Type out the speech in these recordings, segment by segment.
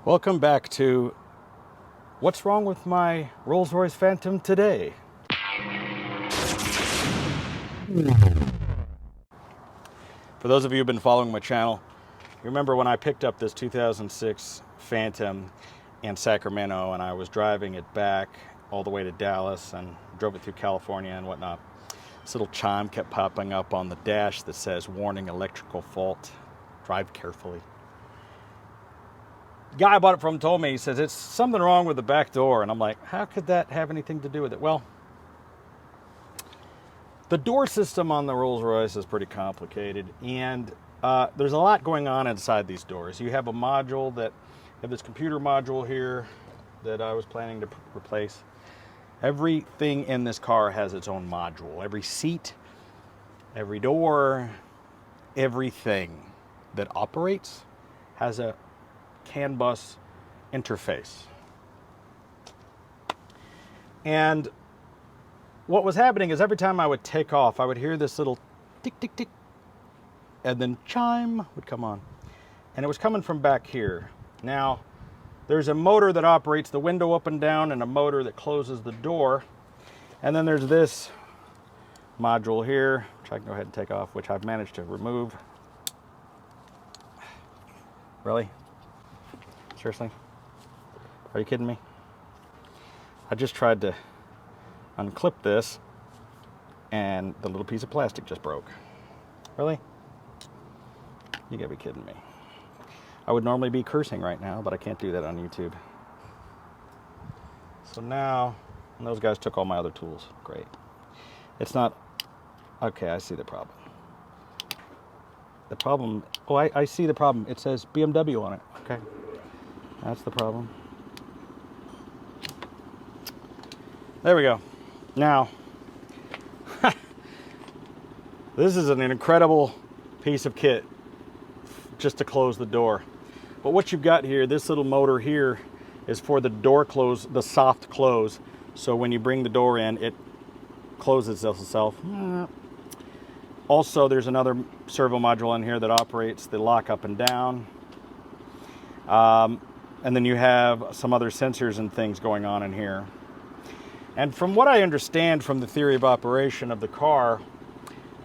Welcome back to what's wrong with my Rolls-Royce Phantom today. For those of you who've been following my channel, you remember when I picked up this 2006 Phantom in Sacramento and I was driving it back all the way to Dallas and drove it through California and whatnot. This little chime kept popping up on the dash that says, "Warning, electrical fault. Drive carefully." The guy I bought it from told me, he says, it's something wrong with the back door. And I'm like, how could that have anything to do with it? Well, the door system on the Rolls-Royce is pretty complicated. And there's a lot going on inside these doors. You have a module that, you have this computer module here that I was planning to replace. Everything in this car has its own module. Every seat, every door, everything that operates has a CAN bus interface. And what was happening is every time I would take off, I would hear this little tick, tick, tick, and then chime would come on. And it was coming from back here. Now, there's a motor that operates the window up and down and a motor that closes the door. And then there's this module here, which I can go ahead and take off, which I've managed to remove. Really? Seriously? Are you kidding me? I just tried to unclip this and the little piece of plastic just broke. Really? You gotta be kidding me. I would normally be cursing right now, but I can't do that on YouTube. So now, and those guys took all my other tools. Great. It's not, okay, I see the problem. The problem, oh, I see the problem. It says BMW on it, okay. That's the problem. There we go. Now, this is an incredible piece of kit just to close the door. But what you've got here, this little motor here is for the door close, the soft close. So when you bring the door in, it closes itself. Also, there's another servo module in here that operates the lock up and down. And then you have some other sensors and things going on in here. And from what I understand from the theory of operation of the car,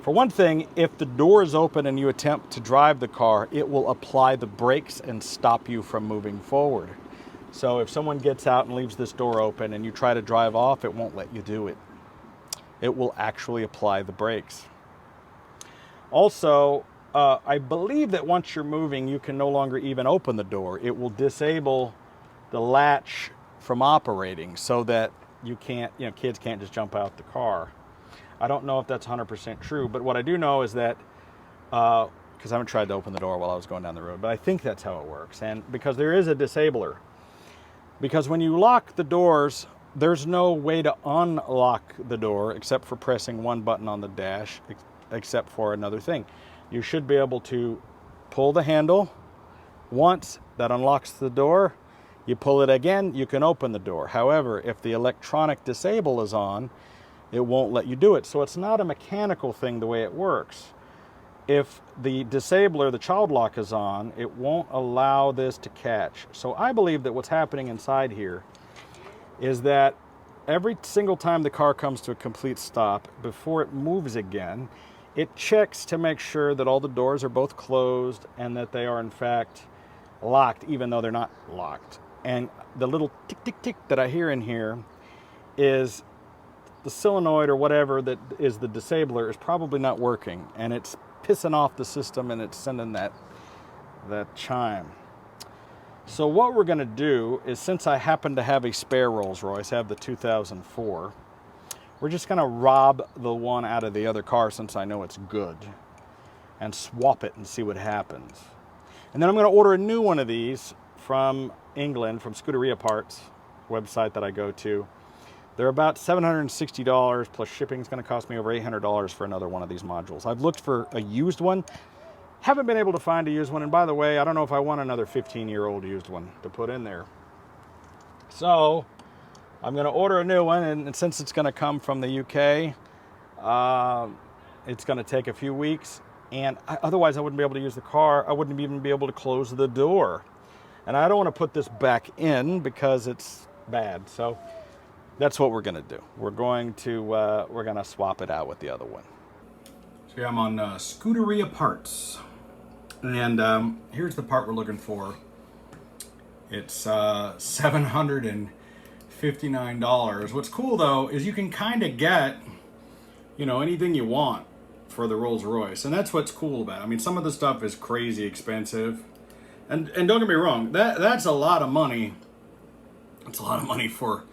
for one thing, if the door is open and you attempt to drive the car, it will apply the brakes and stop you from moving forward. So if someone gets out and leaves this door open and you try to drive off, it won't let you do it. It will actually apply the brakes. Also, I believe that once you're moving, you can no longer even open the door. It will disable the latch from operating so that you can't, kids can't just jump out the car. I don't know if that's 100% true, but what I do know is that, because I haven't tried to open the door while I was going down the road, but I think that's how it works. And because there is a disabler. Because when you lock the doors, there's no way to unlock the door except for pressing one button on the dash, except for another thing. You should be able to pull the handle once, that unlocks the door. You pull it again, you can open the door. However, if the electronic disable is on, it won't let you do it. So it's not a mechanical thing the way it works. If the disabler, the child lock, is on, it won't allow this to catch. So I believe that what's happening inside here is that every single time the car comes to a complete stop, before it moves again, it checks to make sure that all the doors are both closed and that they are in fact locked, even though they're not locked. And the little tick, tick, tick that I hear in here is the solenoid or whatever that is the disabler is probably not working. And it's pissing off the system and it's sending that chime. So what we're gonna do is, since I happen to have a spare Rolls-Royce, I have the 2004, we're just gonna rob the one out of the other car since I know it's good and swap it and see what happens. And then I'm gonna order a new one of these from England, from Scuderia Parts website that I go to. They're about $760 plus shipping. It's gonna cost me over $800 for another one of these modules. I've looked for a used one, haven't been able to find a used one. And by the way, I don't know if I want another 15-year-old used one to put in there. So I'm going to order a new one, and since it's going to come from the UK, it's going to take a few weeks, and otherwise I wouldn't be able to use the car. I wouldn't even be able to close the door. And I don't want to put this back in because it's bad. So that's what we're going to do. We're going to swap it out with the other one. So here I'm on Scuderia Parts. And here's the part we're looking for. It's $759. What's cool though is you can kind of get, you know, anything you want for the Rolls-Royce, and that's what's cool about it. I mean, some of the stuff is crazy expensive, and don't get me wrong, that's a lot of money. It's a lot of money for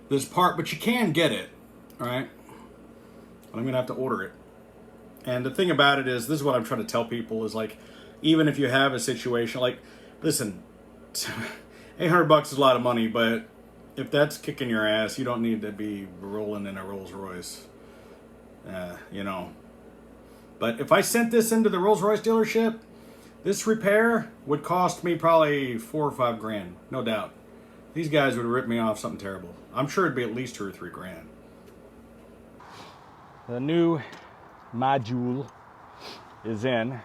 this part, but you can get it, all right? But I'm gonna have to order it. And the thing about it is, this is what I'm trying to tell people is like, even if you have a situation like, listen, $800 is a lot of money, but if that's kicking your ass, you don't need to be rolling in a Rolls-Royce, you know. But if I sent this into the Rolls-Royce dealership, this repair would cost me probably $4 or $5 grand, no doubt. These guys would rip me off something terrible. I'm sure it'd be at least $2 or $3 grand. The new module is in.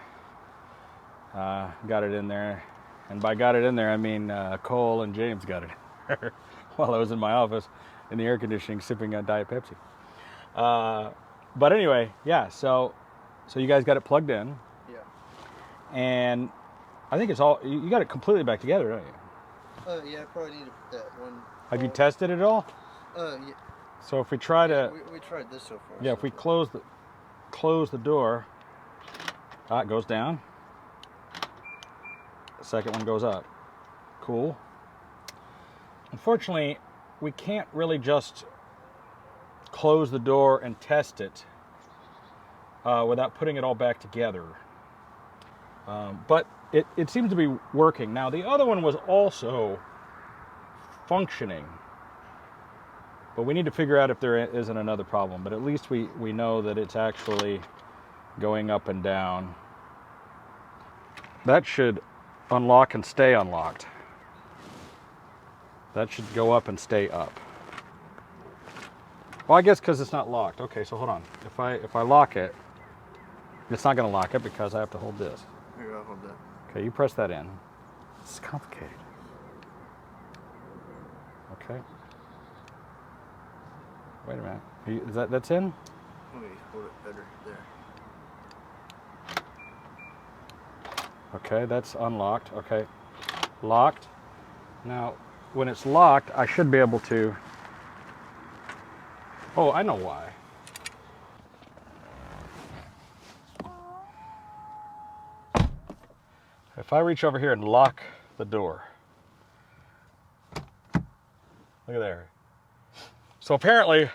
Got it in there. And by got it in there, I mean Cole and James got it in there while I was in my office in the air conditioning sipping on Diet Pepsi. But anyway, yeah, so you guys got it plugged in. Yeah. And I think it's all, you got it completely back together, don't you? Yeah, I probably need that one. Have you tested it all? Yeah. So if we try to... We tried this so far. Yeah, if we close the door, it goes down. The second one goes up. Cool. Unfortunately, we can't really just close the door and test it without putting it all back together. But it seems to be working. Now, the other one was also functioning, but we need to figure out if there isn't another problem. But at least we know that it's actually going up and down. That should unlock and stay unlocked. That should go up and stay up. Well, I guess because it's not locked. Okay, so hold on. If I lock it, it's not going to lock it because I have to hold this. Here, I'll hold that. Okay, you press that in. It's complicated. Okay. Wait a minute. That's in? Let me hold it better there. Okay, that's unlocked. Okay, locked. Now, when it's locked, I should be able to... Oh, I know why. If I reach over here and lock the door. Look at there. So apparently,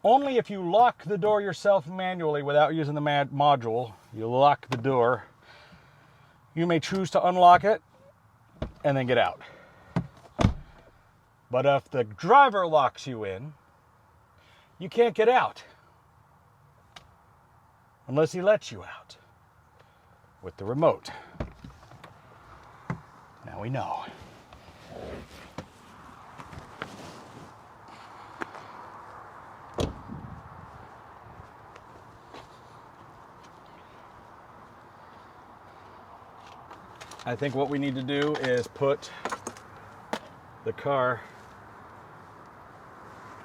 only if you lock the door yourself manually without using the module, you lock the door, you may choose to unlock it and then get out. But if the driver locks you in, you can't get out unless he lets you out with the remote. Now we know. I think what we need to do is put the car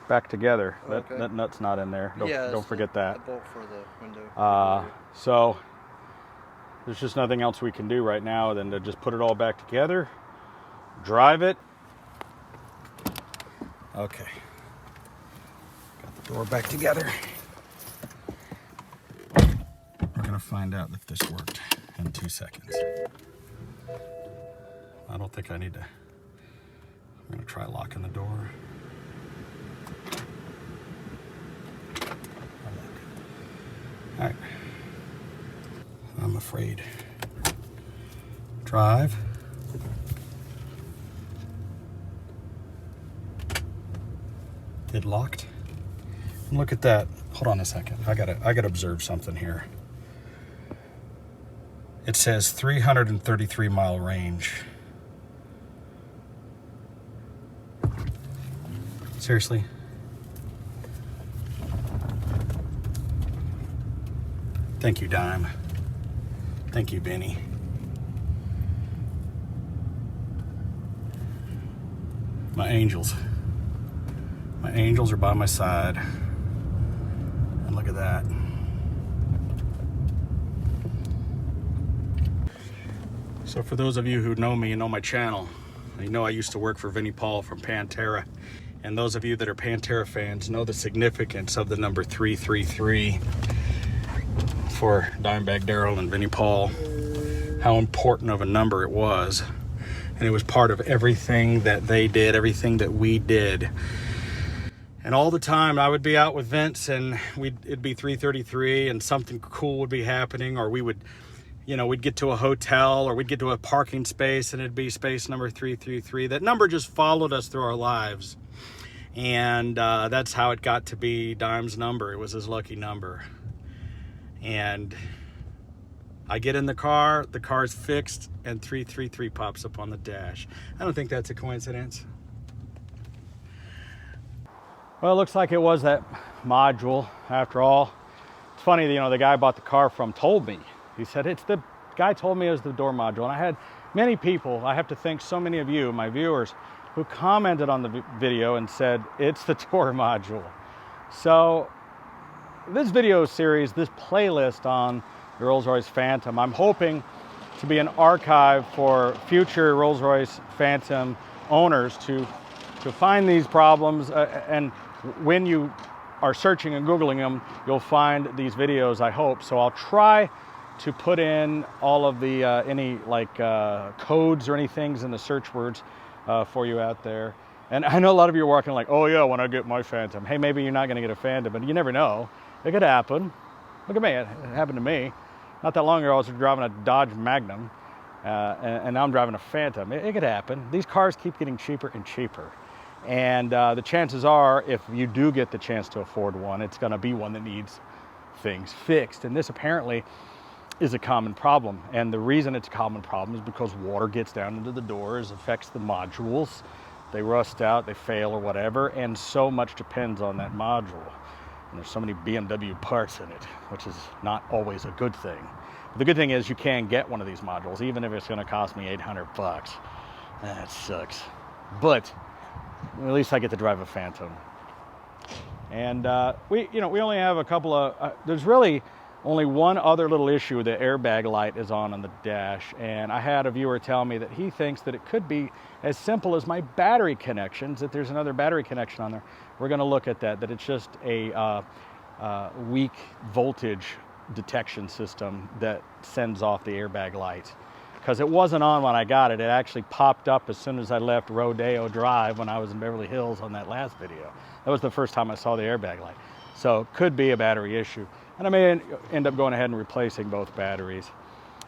back together. Okay. That nut's not in there. Don't forget that. The bolt for the window. So there's just nothing else we can do right now than to just put it all back together, drive it. Okay. Got the door back together. We're gonna find out if this worked in 2 seconds. I don't think I need to. I'm gonna try locking the door. All right. I'm afraid. Drive. It locked. And look at that. Hold on a second. I gotta observe something here. It says 333 mile range. Seriously? Thank you, Dime. Thank you, Benny. My angels. My angels are by my side. And look at that. So for those of you who know me and know my channel, you know I used to work for Vinnie Paul from Pantera. And those of you that are Pantera fans know the significance of the number 333 for Dimebag Darrell and Vinnie Paul. How important of a number it was. And it was part of everything that they did, everything that we did. And all the time I would be out with Vince and it'd be 333 and something cool would be happening, or we would, you know, we'd get to a hotel or we'd get to a parking space and it'd be space number 333. That number just followed us through our lives. And that's how it got to be Dime's number. It was his lucky number. And I get in the car's fixed, and 333 pops up on the dash. I don't think that's a coincidence. Well, it looks like it was that module after all. It's funny, you know, the guy I bought the car from told me. He said, the guy told me it was the door module. And I had many people, I have to thank so many of you, my viewers, who commented on the video and said, it's the door module. So this video series, this playlist on the Rolls-Royce Phantom, I'm hoping to be an archive for future Rolls-Royce Phantom owners to find these problems. And when you are searching and Googling them, you'll find these videos, I hope. So I'll try to put in all of the any like codes or anything in the search words for you out there. And I know a lot of you are walking like, oh yeah, when I get my Phantom. Hey, maybe you're not going to get a Phantom, but you never know. It could happen. Look at me, it happened to me. Not that long ago, I was driving a Dodge Magnum, and now I'm driving a Phantom. It could happen. These cars keep getting cheaper and cheaper. And the chances are, if you do get the chance to afford one, it's going to be one that needs things fixed. And this apparently is a common problem. And the reason it's a common problem is because water gets down into the doors, affects the modules. They rust out, they fail or whatever, and so much depends on that module. And there's so many BMW parts in it, which is not always a good thing. But the good thing is you can get one of these modules, even if it's going to cost me 800 bucks. That sucks. But at least I get to drive a Phantom. And we only have a couple of, there's really only one other little issue. The airbag light is on the dash, and I had a viewer tell me that he thinks that it could be as simple as my battery connections, that there's another battery connection on there. We're going to look at that it's just a weak voltage detection system that sends off the airbag light. Because it wasn't on when I got it. It actually popped up as soon as I left Rodeo Drive when I was in Beverly Hills on that last video. That was the first time I saw the airbag light. So could be a battery issue. And I may end up going ahead and replacing both batteries.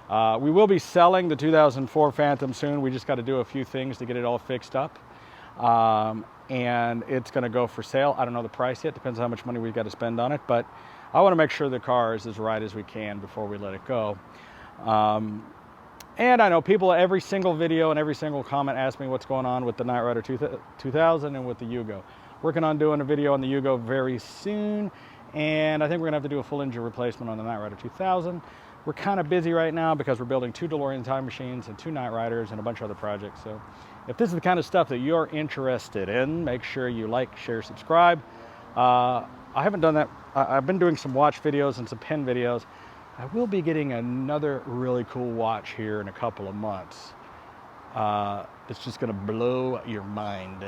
We will be selling the 2004 Phantom soon. We just got to do a few things to get it all fixed up. And it's going to go for sale. I don't know the price yet. Depends on how much money we've got to spend on it. But I want to make sure the car is as right as we can before we let it go. And I know people, every single video and every single comment ask me what's going on with the Knight Rider 2000 and with the Yugo. Working on doing a video on the Yugo very soon. And I think we're going to have to do a full engine replacement on the Knight Rider 2000. We're kind of busy right now because we're building 2 DeLorean time machines and 2 Knight Riders and a bunch of other projects. So if this is the kind of stuff that you're interested in, make sure you like, share, subscribe. I haven't done that. I've been doing some watch videos and some pen videos. I will be getting another really cool watch here in a couple of months. It's just going to blow your mind.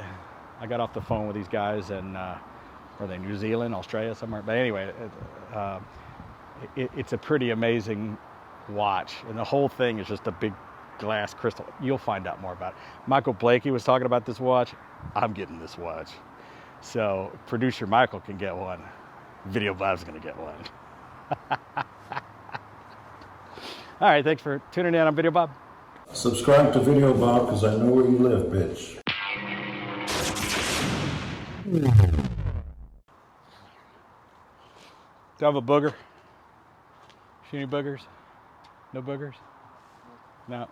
I got off the phone with these guys in, are they New Zealand, Australia, somewhere? But anyway, it's a pretty amazing watch. And the whole thing is just a big glass crystal. You'll find out more about it. Michael Blakey was talking about this watch. I'm getting this watch. So producer Michael can get one. Videobob's going to get one. All right, thanks for tuning in on Videobob. Subscribe to Videobob because I know where you live, bitch. Do I have a booger? See any boogers? No boogers? No.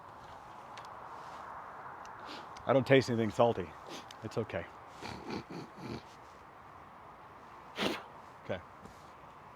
I don't taste anything salty. It's okay.